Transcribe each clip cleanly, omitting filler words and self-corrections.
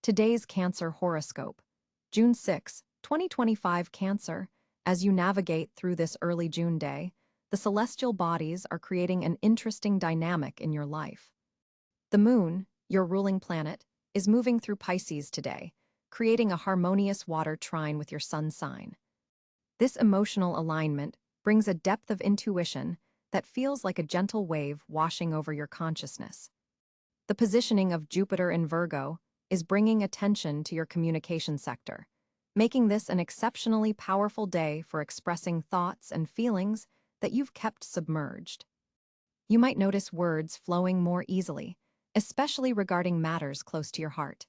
Today's Cancer horoscope, June 6, 2025 Cancer. As you navigate through this early June day, the celestial bodies are creating an interesting dynamic in your life. The moon, your ruling planet, is moving through Pisces today, creating a harmonious water trine with your sun sign. This emotional alignment brings a depth of intuition that feels like a gentle wave washing over your consciousness. The positioning of Jupiter in Virgo is bringing attention to your communication sector, making this an exceptionally powerful day for expressing thoughts and feelings that you've kept submerged. You might notice words flowing more easily, especially regarding matters close to your heart.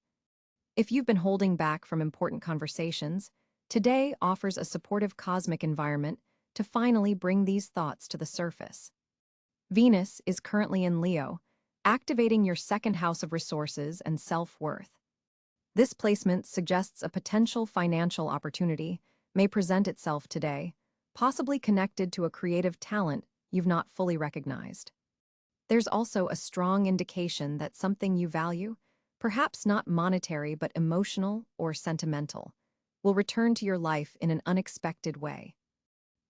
If you've been holding back from important conversations, today offers a supportive cosmic environment to finally bring these thoughts to the surface. Venus is currently in Leo, activating your second house of resources and self-worth. This placement suggests a potential financial opportunity may present itself today, possibly connected to a creative talent you've not fully recognized. There's also a strong indication that something you value, perhaps not monetary but emotional or sentimental, will return to your life in an unexpected way.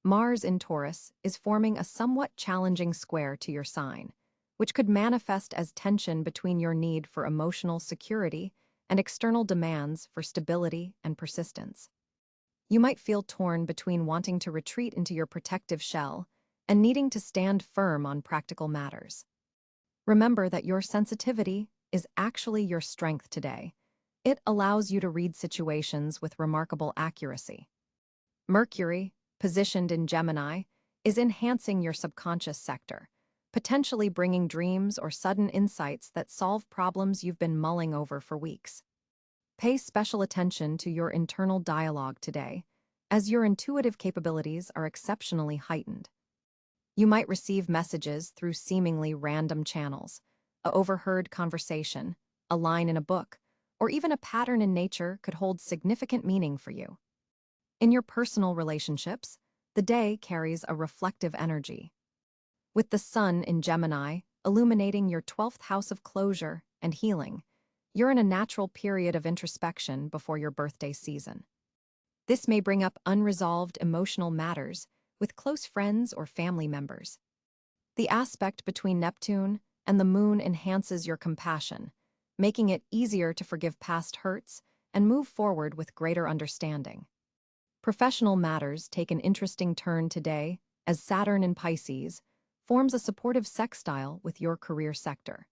Mars in Taurus is forming a somewhat challenging square to your sign, which could manifest as tension between your need for emotional security and external demands for stability and persistence. You might feel torn between wanting to retreat into your protective shell and needing to stand firm on practical matters. Remember that your sensitivity is actually your strength today. It allows you to read situations with remarkable accuracy. Mercury, positioned in Gemini, is enhancing your subconscious sector, potentially bringing dreams or sudden insights that solve problems you've been mulling over for weeks. Pay special attention to your internal dialogue today, as your intuitive capabilities are exceptionally heightened. You might receive messages through seemingly random channels, a overheard conversation, a line in a book, or even a pattern in nature could hold significant meaning for you. In your personal relationships, the day carries a reflective energy. With the sun in Gemini illuminating your 12th house of closure and healing, you're in a natural period of introspection before your birthday season. This may bring up unresolved emotional matters with close friends or family members. The aspect between Neptune and the moon enhances your compassion, making it easier to forgive past hurts and move forward with greater understanding. Professional matters take an interesting turn today as Saturn in Pisces forms a supportive sextile with your career sector.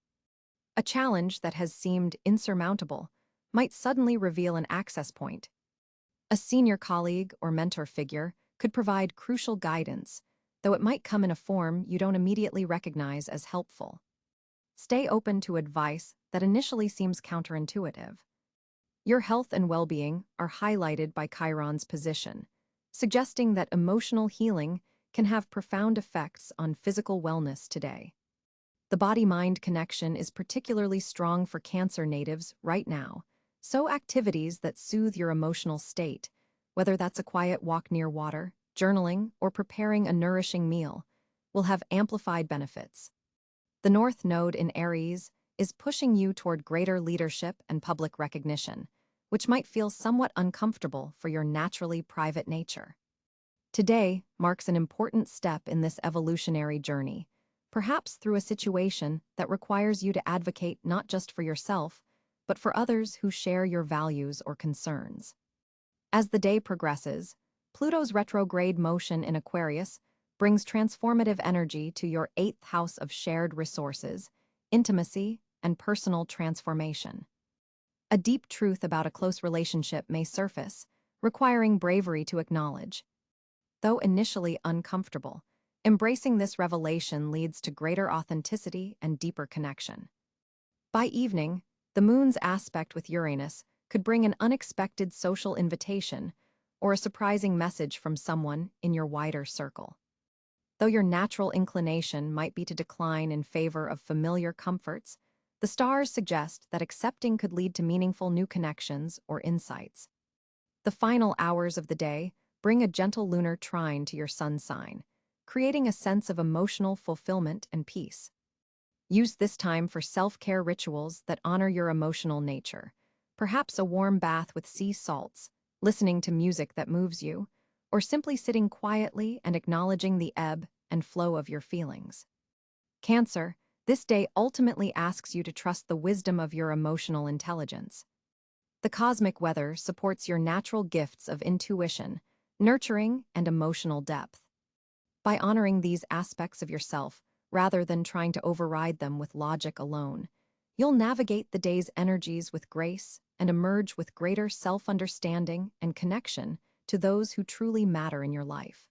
A challenge that has seemed insurmountable might suddenly reveal an access point. A senior colleague or mentor figure could provide crucial guidance, though it might come in a form you don't immediately recognize as helpful. Stay open to advice that initially seems counterintuitive. Your health and well-being are highlighted by Chiron's position, suggesting that emotional healing can have profound effects on physical wellness today. The body-mind connection is particularly strong for Cancer natives right now, so activities that soothe your emotional state, whether that's a quiet walk near water, journaling, or preparing a nourishing meal, will have amplified benefits. The North Node in Aries is pushing you toward greater leadership and public recognition, which might feel somewhat uncomfortable for your naturally private nature. Today marks an important step in this evolutionary journey, perhaps through a situation that requires you to advocate not just for yourself, but for others who share your values or concerns. As the day progresses, Pluto's retrograde motion in Aquarius brings transformative energy to your 8th house of shared resources, intimacy, and personal transformation. A deep truth about a close relationship may surface, requiring bravery to acknowledge. Though initially uncomfortable, embracing this revelation leads to greater authenticity and deeper connection. By evening, the moon's aspect with Uranus could bring an unexpected social invitation or a surprising message from someone in your wider circle. Though your natural inclination might be to decline in favor of familiar comforts, the stars suggest that accepting could lead to meaningful new connections or insights. The final hours of the day bring a gentle lunar trine to your sun sign, creating a sense of emotional fulfillment and peace. Use this time for self-care rituals that honor your emotional nature, Perhaps a warm bath with sea salts, listening to music that moves you, or simply sitting quietly and acknowledging the ebb and flow of your feelings. Cancer, this day ultimately asks you to trust the wisdom of your emotional intelligence. The cosmic weather supports your natural gifts of intuition, nurturing, and emotional depth. By honoring these aspects of yourself, rather than trying to override them with logic alone, you'll navigate the day's energies with grace and emerge with greater self-understanding and connection to those who truly matter in your life.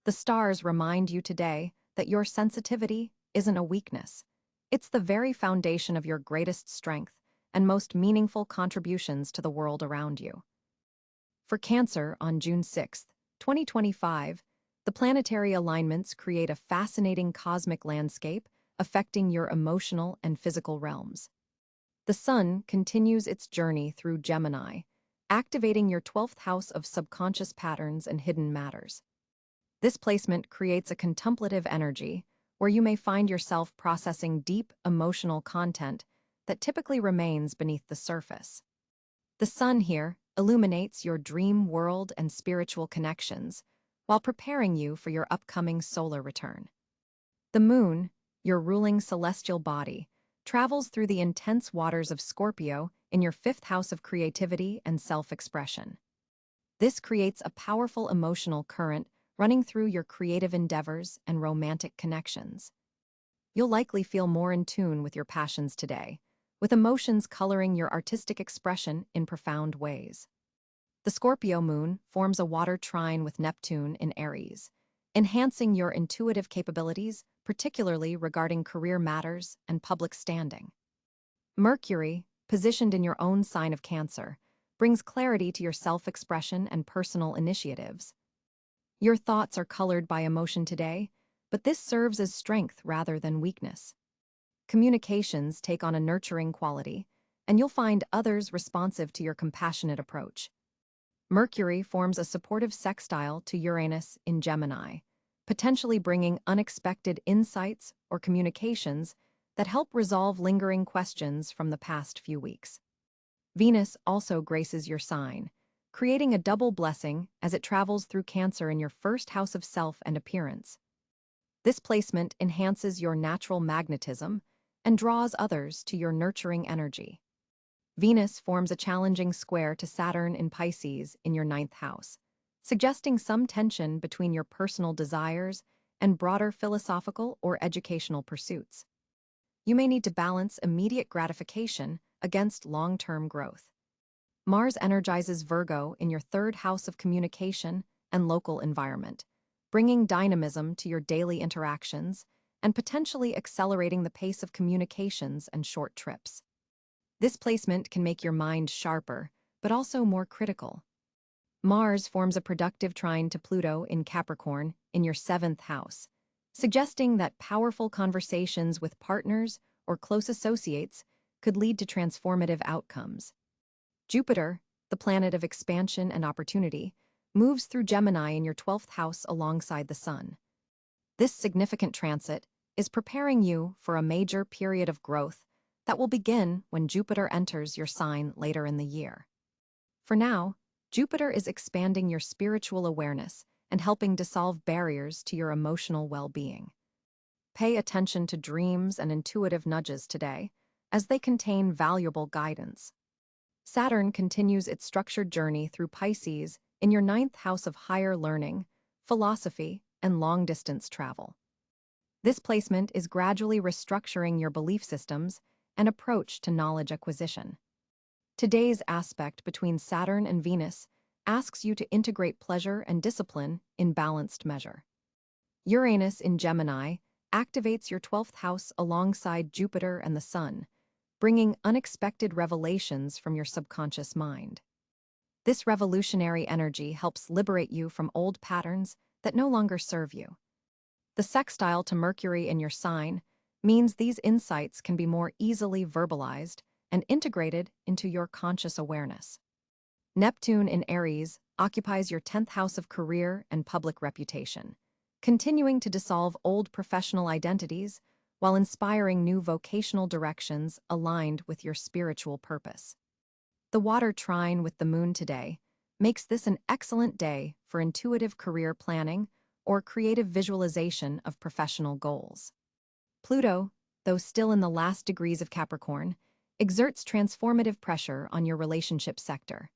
The stars remind you today that your sensitivity isn't a weakness. It's the very foundation of your greatest strength and most meaningful contributions to the world around you. For Cancer on June 6, 2025, the planetary alignments create a fascinating cosmic landscape affecting your emotional and physical realms. The Sun continues its journey through Gemini, activating your 12th house of subconscious patterns and hidden matters. This placement creates a contemplative energy where you may find yourself processing deep emotional content that typically remains beneath the surface. The Sun here illuminates your dream world and spiritual connections while preparing you for your upcoming solar return. The Moon, your ruling celestial body, travels through the intense waters of Scorpio in your 5th house of creativity and self-expression. This creates a powerful emotional current running through your creative endeavors and romantic connections. You'll likely feel more in tune with your passions today, with emotions coloring your artistic expression in profound ways. The Scorpio moon forms a water trine with Neptune in Aries, enhancing your intuitive capabilities, particularly regarding career matters and public standing. Mercury, positioned in your own sign of Cancer, brings clarity to your self-expression and personal initiatives. Your thoughts are colored by emotion today, but this serves as strength rather than weakness. Communications take on a nurturing quality, and you'll find others responsive to your compassionate approach. Mercury forms a supportive sextile to Uranus in Gemini, potentially bringing unexpected insights or communications that help resolve lingering questions from the past few weeks. Venus also graces your sign, creating a double blessing as it travels through Cancer in your 1st house of self and appearance. This placement enhances your natural magnetism and draws others to your nurturing energy. Venus forms a challenging square to Saturn in Pisces in your 9th house, suggesting some tension between your personal desires and broader philosophical or educational pursuits. You may need to balance immediate gratification against long-term growth. Mars energizes Virgo in your 3rd house of communication and local environment, bringing dynamism to your daily interactions and potentially accelerating the pace of communications and short trips. This placement can make your mind sharper, but also more critical. Mars forms a productive trine to Pluto in Capricorn in your 7th house, suggesting that powerful conversations with partners or close associates could lead to transformative outcomes. Jupiter, the planet of expansion and opportunity, moves through Gemini in your 12th house alongside the Sun. This significant transit is preparing you for a major period of growth that will begin when Jupiter enters your sign later in the year. For now, Jupiter is expanding your spiritual awareness and helping dissolve barriers to your emotional well-being. Pay attention to dreams and intuitive nudges today, as they contain valuable guidance. Saturn continues its structured journey through Pisces in your 9th house of higher learning, philosophy, and long-distance travel. This placement is gradually restructuring your belief systems and approach to knowledge acquisition. Today's aspect between Saturn and Venus asks you to integrate pleasure and discipline in balanced measure. Uranus in Gemini activates your 12th house alongside Jupiter and the Sun, bringing unexpected revelations from your subconscious mind. This revolutionary energy helps liberate you from old patterns that no longer serve you. The sextile to Mercury in your sign means these insights can be more easily verbalized and integrated into your conscious awareness. Neptune in Aries occupies your 10th house of career and public reputation, continuing to dissolve old professional identities while inspiring new vocational directions aligned with your spiritual purpose. The water trine with the moon today makes this an excellent day for intuitive career planning or creative visualization of professional goals. Pluto, though still in the last degrees of Capricorn, exerts transformative pressure on your relationship sector.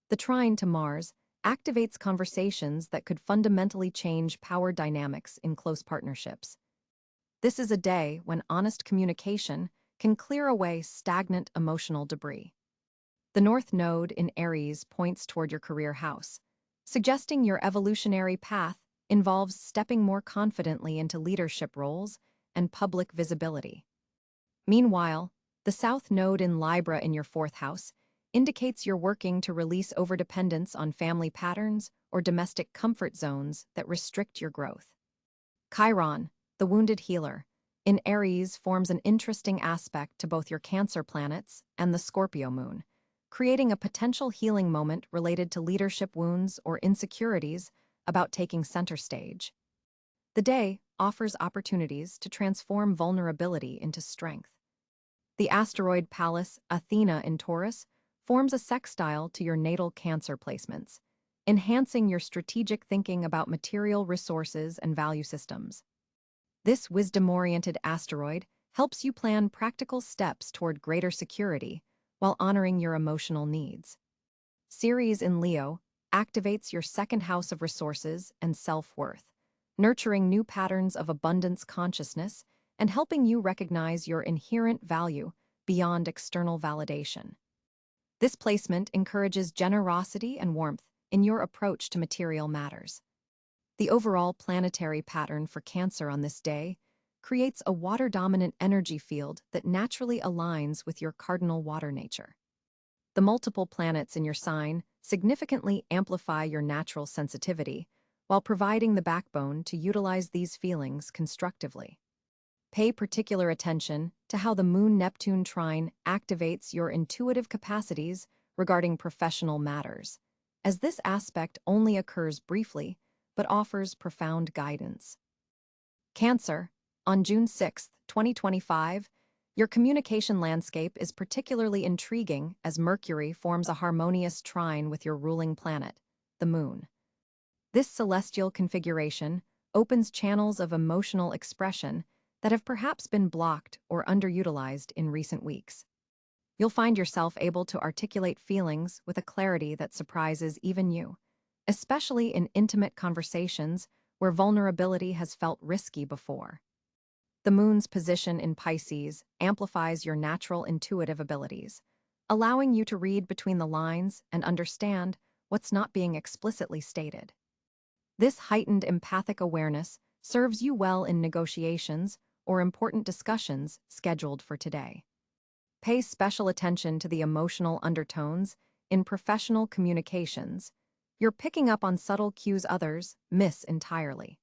The trine to Mars activates conversations that could fundamentally change power dynamics in close partnerships. This is a day when honest communication can clear away stagnant emotional debris. The North Node in Aries points toward your career house, suggesting your evolutionary path involves stepping more confidently into leadership roles and public visibility. Meanwhile, the South Node in Libra in your fourth house indicates you're working to release overdependence on family patterns or domestic comfort zones that restrict your growth. Chiron, the wounded healer, in Aries forms an interesting aspect to both your Cáncer planets and the Scorpio moon, creating a potential healing moment related to leadership wounds or insecurities about taking center stage. The day offers opportunities to transform vulnerability into strength. The asteroid Pallas Athena in Taurus forms a sextile to your natal Cáncer placements, enhancing your strategic thinking about material resources and value systems. This wisdom-oriented asteroid helps you plan practical steps toward greater security while honoring your emotional needs. Ceres in Leo activates your second house of resources and self-worth, nurturing new patterns of abundance consciousness and helping you recognize your inherent value beyond external validation. This placement encourages generosity and warmth in your approach to material matters. The overall planetary pattern for Cáncer on this day creates a water-dominant energy field that naturally aligns with your cardinal water nature. The multiple planets in your sign significantly amplify your natural sensitivity while providing the backbone to utilize these feelings constructively. Pay particular attention to how the Moon-Neptune trine activates your intuitive capacities regarding professional matters, as this aspect only occurs briefly but offers profound guidance. Cáncer, on June 6, 2025, your communication landscape is particularly intriguing as Mercury forms a harmonious trine with your ruling planet, the Moon. This celestial configuration opens channels of emotional expression that have perhaps been blocked or underutilized in recent weeks. You'll find yourself able to articulate feelings with a clarity that surprises even you, especially in intimate conversations where vulnerability has felt risky before. The Moon's position in Pisces amplifies your natural intuitive abilities, allowing you to read between the lines and understand what's not being explicitly stated. This heightened empathic awareness serves you well in negotiations or important discussions scheduled for today. Pay special attention to the emotional undertones in professional communications. You're picking up on subtle cues others miss entirely.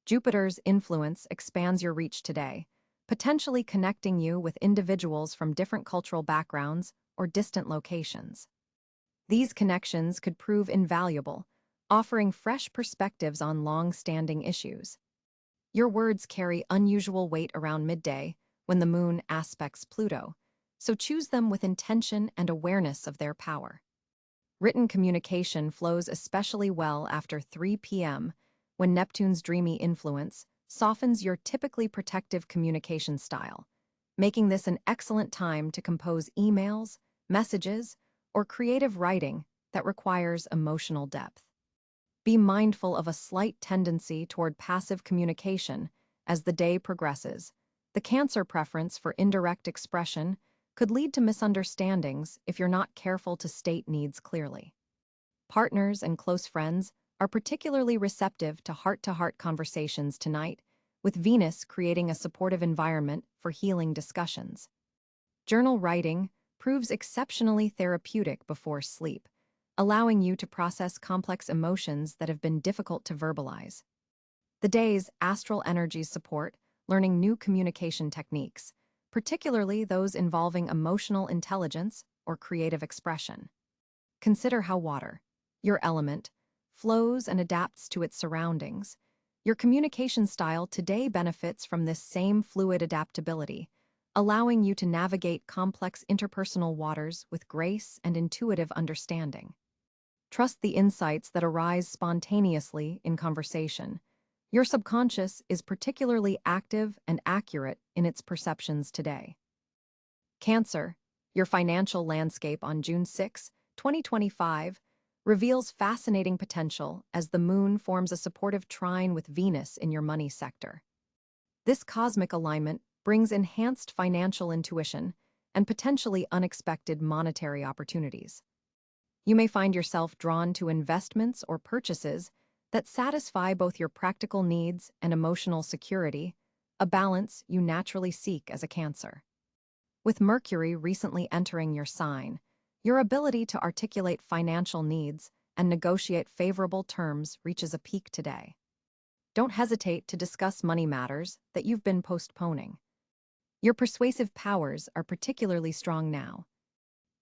Jupiter's influence expands your reach today, potentially connecting you with individuals from different cultural backgrounds or distant locations. These connections could prove invaluable, offering fresh perspectives on long-standing issues. Your words carry unusual weight around midday when the Moon aspects Pluto, so choose them with intention and awareness of their power. Written communication flows especially well after 3 p.m., when Neptune's dreamy influence softens your typically protective communication style, making this an excellent time to compose emails, messages, or creative writing that requires emotional depth. Be mindful of a slight tendency toward passive communication as the day progresses. The Cáncer preference for indirect expression could lead to misunderstandings if you're not careful to state needs clearly. Partners and close friends are particularly receptive to heart-to-heart conversations tonight, with Venus creating a supportive environment for healing discussions. Journal writing proves exceptionally therapeutic before sleep, allowing you to process complex emotions that have been difficult to verbalize. The day's astral energies support learning new communication techniques, particularly those involving emotional intelligence or creative expression. Consider how water, your element, flows and adapts to its surroundings. Your communication style today benefits from this same fluid adaptability, allowing you to navigate complex interpersonal waters with grace and intuitive understanding. Trust the insights that arise spontaneously in conversation. Your subconscious is particularly active and accurate in its perceptions today. Cancer, your financial landscape on June 6, 2025, reveals fascinating potential as the moon forms a supportive trine with Venus in your money sector. This cosmic alignment brings enhanced financial intuition and potentially unexpected monetary opportunities. You may find yourself drawn to investments or purchases that satisfy both your practical needs and emotional security, a balance you naturally seek as a Cancer. With Mercury recently entering your sign, your ability to articulate financial needs and negotiate favorable terms reaches a peak today. Don't hesitate to discuss money matters that you've been postponing. Your persuasive powers are particularly strong now.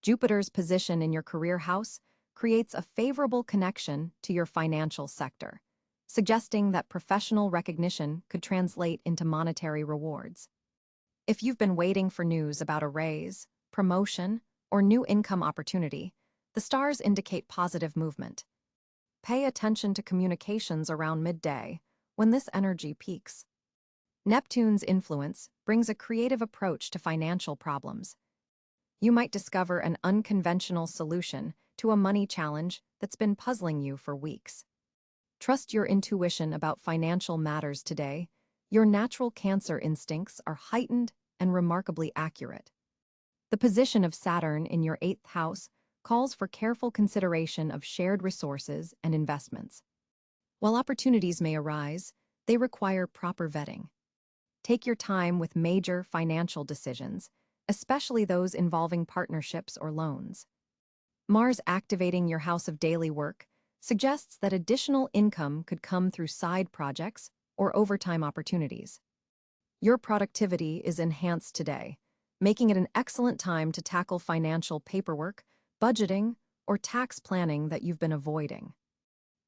Jupiter's position in your career house creates a favorable connection to your financial sector, suggesting that professional recognition could translate into monetary rewards. If you've been waiting for news about a raise, promotion, or new income opportunity, the stars indicate positive movement. Pay attention to communications around midday, when this energy peaks. Neptune's influence brings a creative approach to financial problems. You might discover an unconventional solution to a money challenge that's been puzzling you for weeks. Trust your intuition about financial matters today. Your natural Cancer instincts are heightened and remarkably accurate. The position of Saturn in your 8th house calls for careful consideration of shared resources and investments. While opportunities may arise, they require proper vetting. Take your time with major financial decisions, especially those involving partnerships or loans. Mars activating your house of daily work suggests that additional income could come through side projects or overtime opportunities. Your productivity is enhanced today, making it an excellent time to tackle financial paperwork, budgeting, or tax planning that you've been avoiding.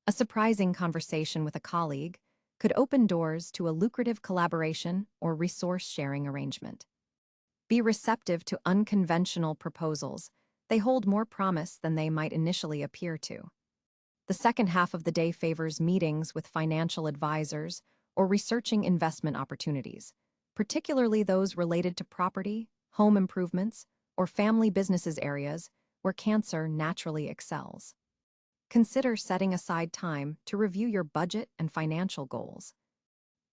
A surprising conversation with a colleague could open doors to a lucrative collaboration or resource-sharing arrangement. Be receptive to unconventional proposals. They hold more promise than they might initially appear to. The second half of the day favors meetings with financial advisors or researching investment opportunities, particularly those related to property, home improvements, or family businesses areas where Cancer naturally excels. Consider setting aside time to review your budget and financial goals.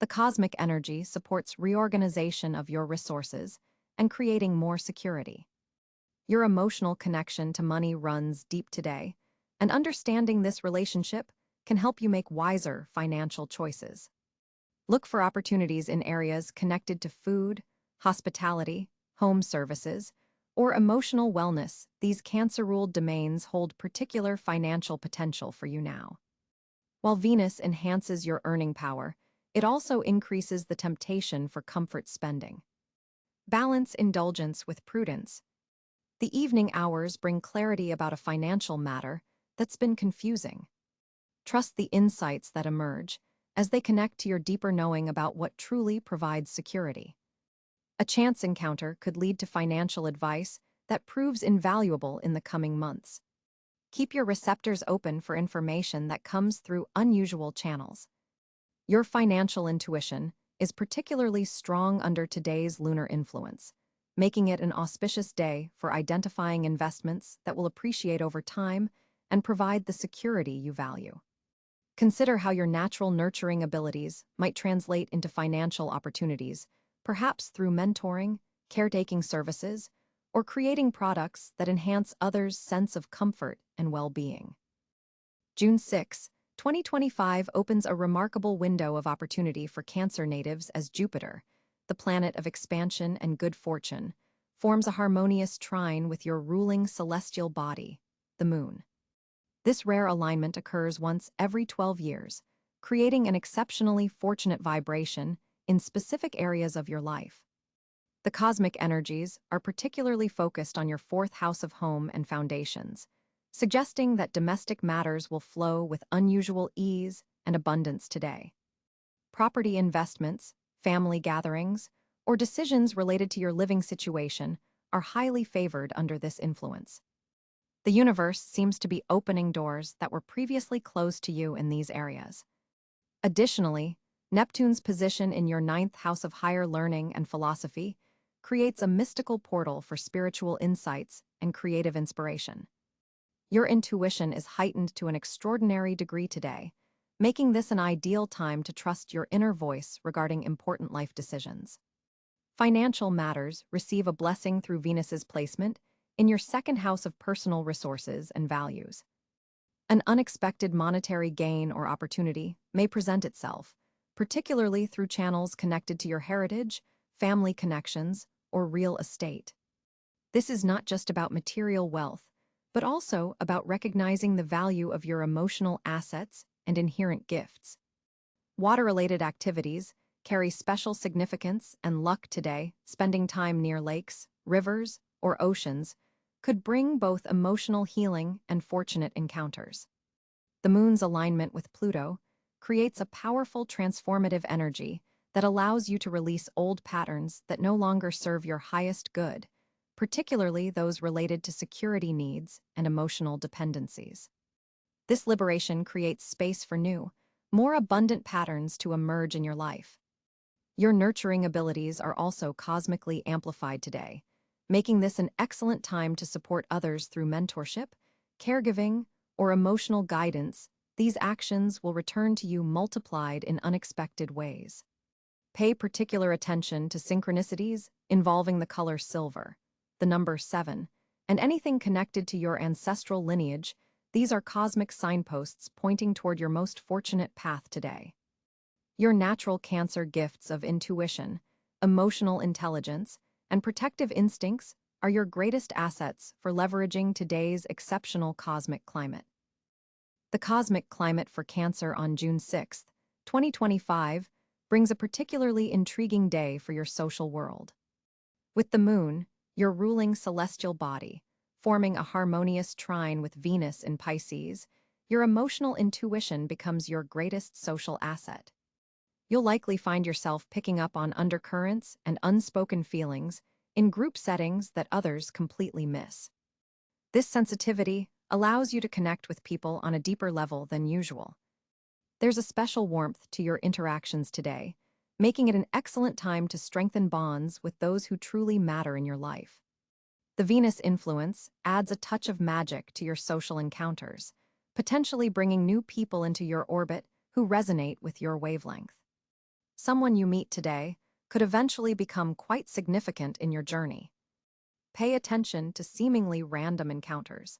The cosmic energy supports reorganization of your resources and creating more security. Your emotional connection to money runs deep today, and understanding this relationship can help you make wiser financial choices. Look for opportunities in areas connected to food, hospitality, home services, or emotional wellness. These Cancer-ruled domains hold particular financial potential for you now. While Venus enhances your earning power, it also increases the temptation for comfort spending. Balance indulgence with prudence. The evening hours bring clarity about a financial matter that's been confusing. Trust the insights that emerge as they connect to your deeper knowing about what truly provides security. A chance encounter could lead to financial advice that proves invaluable in the coming months. Keep your receptors open for information that comes through unusual channels. Your financial intuition is particularly strong under today's lunar influence, making it an auspicious day for identifying investments that will appreciate over time and provide the security you value. Consider how your natural nurturing abilities might translate into financial opportunities, perhaps through mentoring, caretaking services, or creating products that enhance others' sense of comfort and well-being. June 6, 2025 opens a remarkable window of opportunity for Cancer natives as Jupiter, the planet of expansion and good fortune, forms a harmonious trine with your ruling celestial body, the moon. This rare alignment occurs once every 12 years, creating an exceptionally fortunate vibration in specific areas of your life. The cosmic energies are particularly focused on your 4th house of home and foundations, suggesting that domestic matters will flow with unusual ease and abundance today. Property investments, family gatherings, or decisions related to your living situation are highly favored under this influence. The universe seems to be opening doors that were previously closed to you in these areas. Additionally, Neptune's position in your ninth house of higher learning and philosophy creates a mystical portal for spiritual insights and creative inspiration. Your intuition is heightened to an extraordinary degree today, making this an ideal time to trust your inner voice regarding important life decisions. Financial matters receive a blessing through Venus's placement in your second house of personal resources and values. An unexpected monetary gain or opportunity may present itself, particularly through channels connected to your heritage, family connections, or real estate. This is not just about material wealth, but also about recognizing the value of your emotional assets and inherent gifts. Water-related activities carry special significance and luck today. Spending time near lakes, rivers, or oceans could bring both emotional healing and fortunate encounters. The moon's alignment with Pluto creates a powerful transformative energy that allows you to release old patterns that no longer serve your highest good, particularly those related to security needs and emotional dependencies. This liberation creates space for new, more abundant patterns to emerge in your life. Your nurturing abilities are also cosmically amplified today, making this an excellent time to support others through mentorship, caregiving, or emotional guidance. These actions will return to you multiplied in unexpected ways. Pay particular attention to synchronicities involving the color silver, the number 7, and anything connected to your ancestral lineage. These are cosmic signposts pointing toward your most fortunate path today. Your natural Cancer gifts of intuition, emotional intelligence, and protective instincts are your greatest assets for leveraging today's exceptional cosmic climate. The cosmic climate for Cancer on June 6, 2025, brings a particularly intriguing day for your social world. With the moon, your ruling celestial body, forming a harmonious trine with Venus in Pisces, your emotional intuition becomes your greatest social asset. You'll likely find yourself picking up on undercurrents and unspoken feelings in group settings that others completely miss. This sensitivity allows you to connect with people on a deeper level than usual. There's a special warmth to your interactions today, making it an excellent time to strengthen bonds with those who truly matter in your life. The Venus influence adds a touch of magic to your social encounters, potentially bringing new people into your orbit who resonate with your wavelength. Someone you meet today could eventually become quite significant in your journey. Pay attention to seemingly random encounters.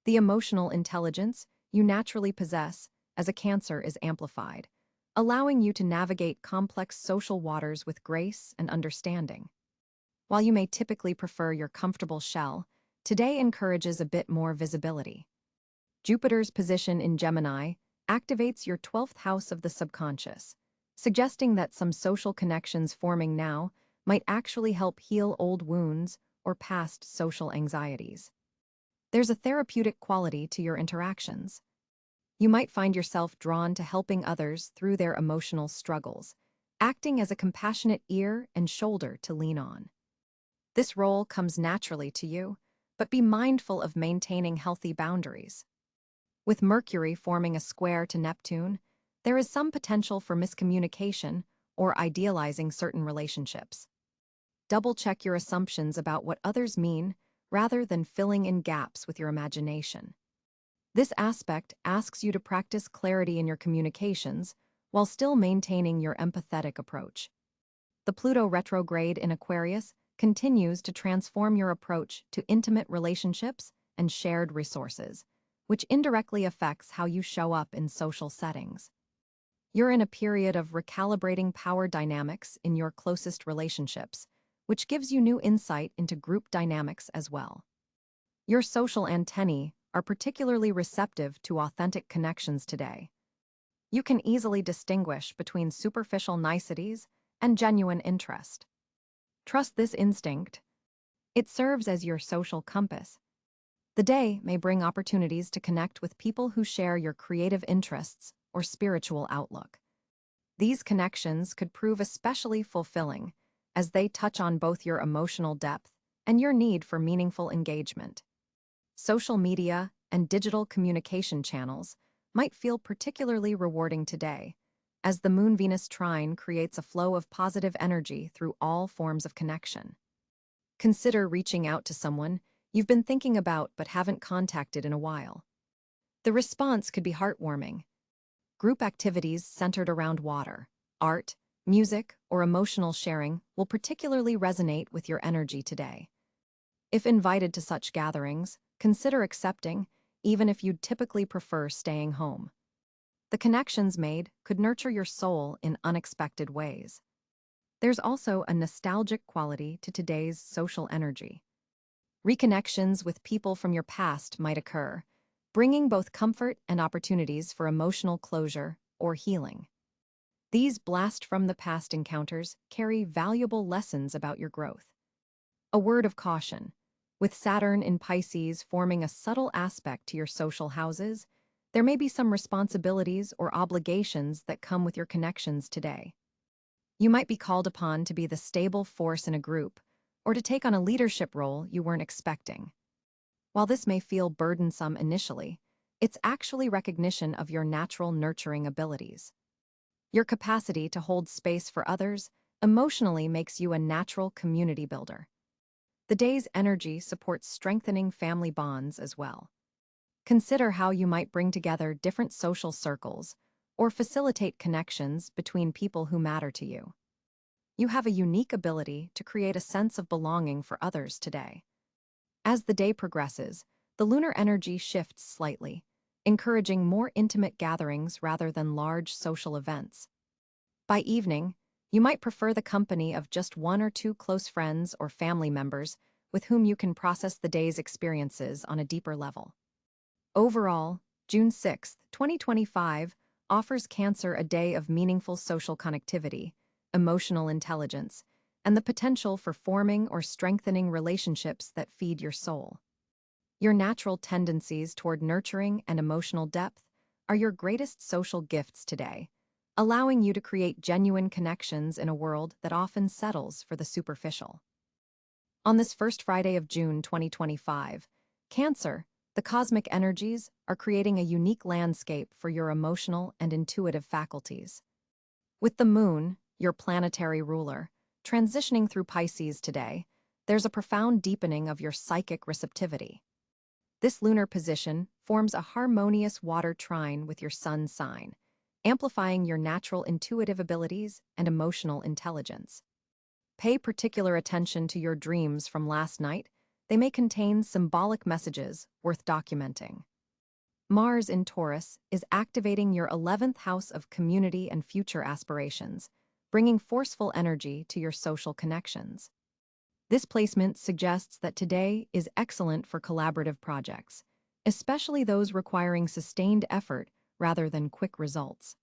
The emotional intelligence you naturally possess as a Cancer is amplified, allowing you to navigate complex social waters with grace and understanding. While you may typically prefer your comfortable shell, today encourages a bit more visibility. Jupiter's position in Gemini activates your 12th house of the subconscious, suggesting that some social connections forming now might actually help heal old wounds or past social anxieties. There's a therapeutic quality to your interactions. You might find yourself drawn to helping others through their emotional struggles, acting as a compassionate ear and shoulder to lean on. This role comes naturally to you, but be mindful of maintaining healthy boundaries. With Mercury forming a square to Neptune, there is some potential for miscommunication or idealizing certain relationships. Double-check your assumptions about what others mean rather than filling in gaps with your imagination. This aspect asks you to practice clarity in your communications while still maintaining your empathetic approach. The Pluto retrograde in Aquarius continues to transform your approach to intimate relationships and shared resources, which indirectly affects how you show up in social settings. You're in a period of recalibrating power dynamics in your closest relationships, which gives you new insight into group dynamics as well. Your social antennae are particularly receptive to authentic connections today. You can easily distinguish between superficial niceties and genuine interest. Trust this instinct. It serves as your social compass. The day may bring opportunities to connect with people who share your creative interests or spiritual outlook. These connections could prove especially fulfilling, as they touch on both your emotional depth and your need for meaningful engagement. Social media and digital communication channels might feel particularly rewarding today, as the Moon-Venus trine creates a flow of positive energy through all forms of connection. Consider reaching out to someone you've been thinking about but haven't contacted in a while. The response could be heartwarming. Group activities centered around water, art, music, or emotional sharing will particularly resonate with your energy today. If invited to such gatherings, consider accepting, even if you'd typically prefer staying home. The connections made could nurture your soul in unexpected ways. There's also a nostalgic quality to today's social energy. Reconnections with people from your past might occur, bringing both comfort and opportunities for emotional closure or healing. These blast-from-the-past encounters carry valuable lessons about your growth. A word of caution: with Saturn in Pisces forming a subtle aspect to your social houses, there may be some responsibilities or obligations that come with your connections today. You might be called upon to be the stable force in a group, or to take on a leadership role you weren't expecting. While this may feel burdensome initially, it's actually recognition of your natural nurturing abilities. Your capacity to hold space for others emotionally makes you a natural community builder. The day's energy supports strengthening family bonds as well. Consider how you might bring together different social circles or facilitate connections between people who matter to you. You have a unique ability to create a sense of belonging for others today. As the day progresses, the lunar energy shifts slightly, encouraging more intimate gatherings rather than large social events. By evening, you might prefer the company of just one or two close friends or family members with whom you can process the day's experiences on a deeper level. Overall, June 6, 2025, offers Cancer a day of meaningful social connectivity, emotional intelligence, and the potential for forming or strengthening relationships that feed your soul. Your natural tendencies toward nurturing and emotional depth are your greatest social gifts today, allowing you to create genuine connections in a world that often settles for the superficial. On this first Friday of June 2025, Cancer, the cosmic energies are creating a unique landscape for your emotional and intuitive faculties. With the Moon, your planetary ruler, transitioning through Pisces today, there's a profound deepening of your psychic receptivity. This lunar position forms a harmonious water trine with your sun sign, amplifying your natural intuitive abilities and emotional intelligence. Pay particular attention to your dreams from last night. They may contain symbolic messages worth documenting. Mars in Taurus is activating your 11th house of community and future aspirations, bringing forceful energy to your social connections. This placement suggests that today is excellent for collaborative projects, especially those requiring sustained effort rather than quick results.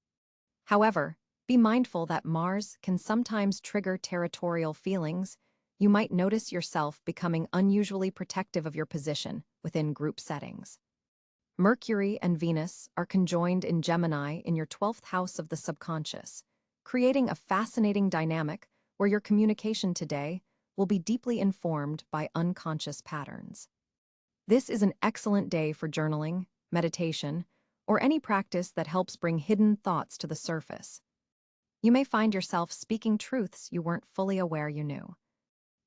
However, be mindful that Mars can sometimes trigger territorial feelings. You might notice yourself becoming unusually protective of your position within group settings. Mercury and Venus are conjoined in Gemini in your 12th house of the subconscious, creating a fascinating dynamic where your communication today will be deeply informed by unconscious patterns. This is an excellent day for journaling, meditation, or any practice that helps bring hidden thoughts to the surface. You may find yourself speaking truths you weren't fully aware you knew.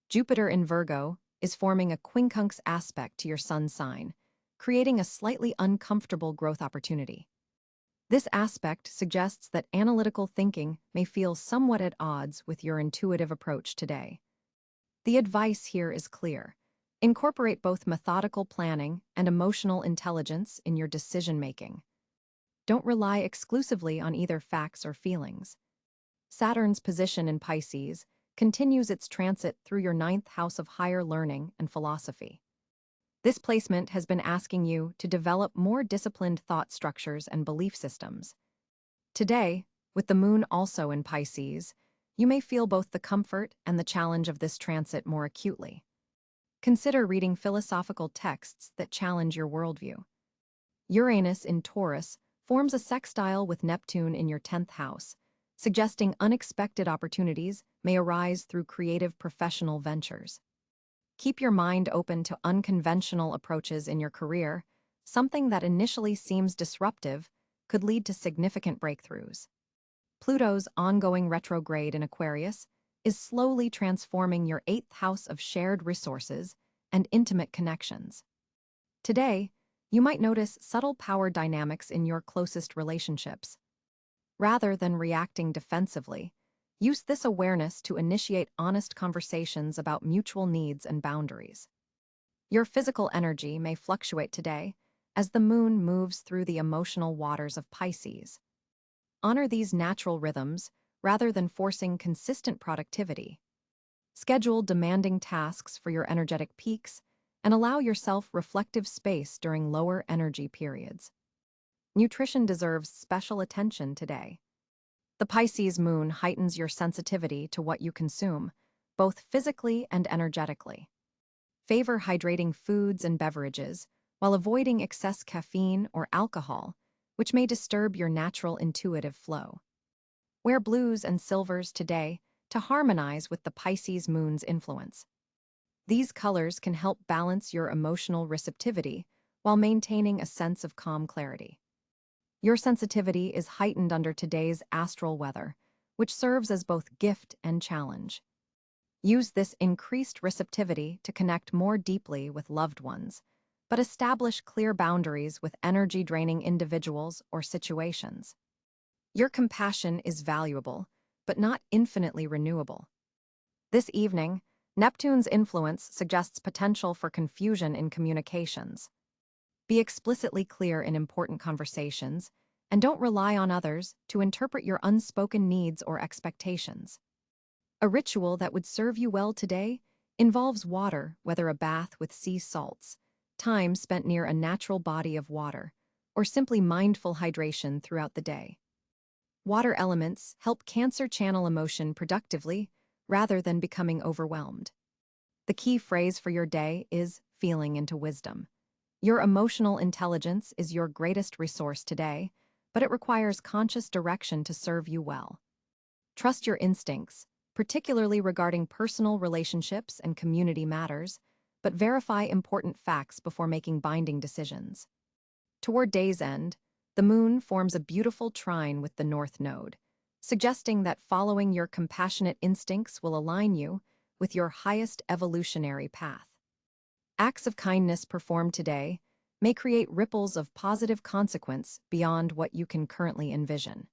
Jupiter in Virgo is forming a quincunx aspect to your sun sign, creating a slightly uncomfortable growth opportunity. This aspect suggests that analytical thinking may feel somewhat at odds with your intuitive approach today. The advice here is clear. Incorporate both methodical planning and emotional intelligence in your decision-making. Don't rely exclusively on either facts or feelings. Saturn's position in Pisces continues its transit through your 9th house of higher learning and philosophy. This placement has been asking you to develop more disciplined thought structures and belief systems. Today, with the Moon also in Pisces, you may feel both the comfort and the challenge of this transit more acutely. Consider reading philosophical texts that challenge your worldview. Uranus in Taurus forms a sextile with Neptune in your 10th house, suggesting unexpected opportunities may arise through creative professional ventures. Keep your mind open to unconventional approaches in your career. Something that initially seems disruptive could lead to significant breakthroughs. Pluto's ongoing retrograde in Aquarius is slowly transforming your eighth house of shared resources and intimate connections. Today, you might notice subtle power dynamics in your closest relationships. Rather than reacting defensively, use this awareness to initiate honest conversations about mutual needs and boundaries. Your physical energy may fluctuate today as the moon moves through the emotional waters of Pisces. Honor these natural rhythms rather than forcing consistent productivity. Schedule demanding tasks for your energetic peaks and allow yourself reflective space during lower energy periods. Nutrition deserves special attention today. The Pisces moon heightens your sensitivity to what you consume, both physically and energetically. Favor hydrating foods and beverages while avoiding excess caffeine or alcohol, which may disturb your natural intuitive flow. Wear blues and silvers today to harmonize with the Pisces moon's influence. These colors can help balance your emotional receptivity while maintaining a sense of calm clarity. Your sensitivity is heightened under today's astral weather, which serves as both gift and challenge. Use this increased receptivity to connect more deeply with loved ones, but establish clear boundaries with energy-draining individuals or situations. Your compassion is valuable, but not infinitely renewable. This evening, Neptune's influence suggests potential for confusion in communications. Be explicitly clear in important conversations, and don't rely on others to interpret your unspoken needs or expectations. A ritual that would serve you well today involves water, whether a bath with sea salts, time spent near a natural body of water, or simply mindful hydration throughout the day. Water elements help Cancer channel emotion productively rather than becoming overwhelmed. The key phrase for your day is feeling into wisdom. Your emotional intelligence is your greatest resource today, but it requires conscious direction to serve you well. Trust your instincts, particularly regarding personal relationships and community matters, but verify important facts before making binding decisions. Toward day's end, the moon forms a beautiful trine with the North Node, suggesting that following your compassionate instincts will align you with your highest evolutionary path. Acts of kindness performed today may create ripples of positive consequence beyond what you can currently envision.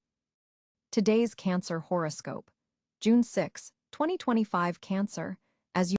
Today's Cancer horoscope, June 6, 2025 Cancer, as you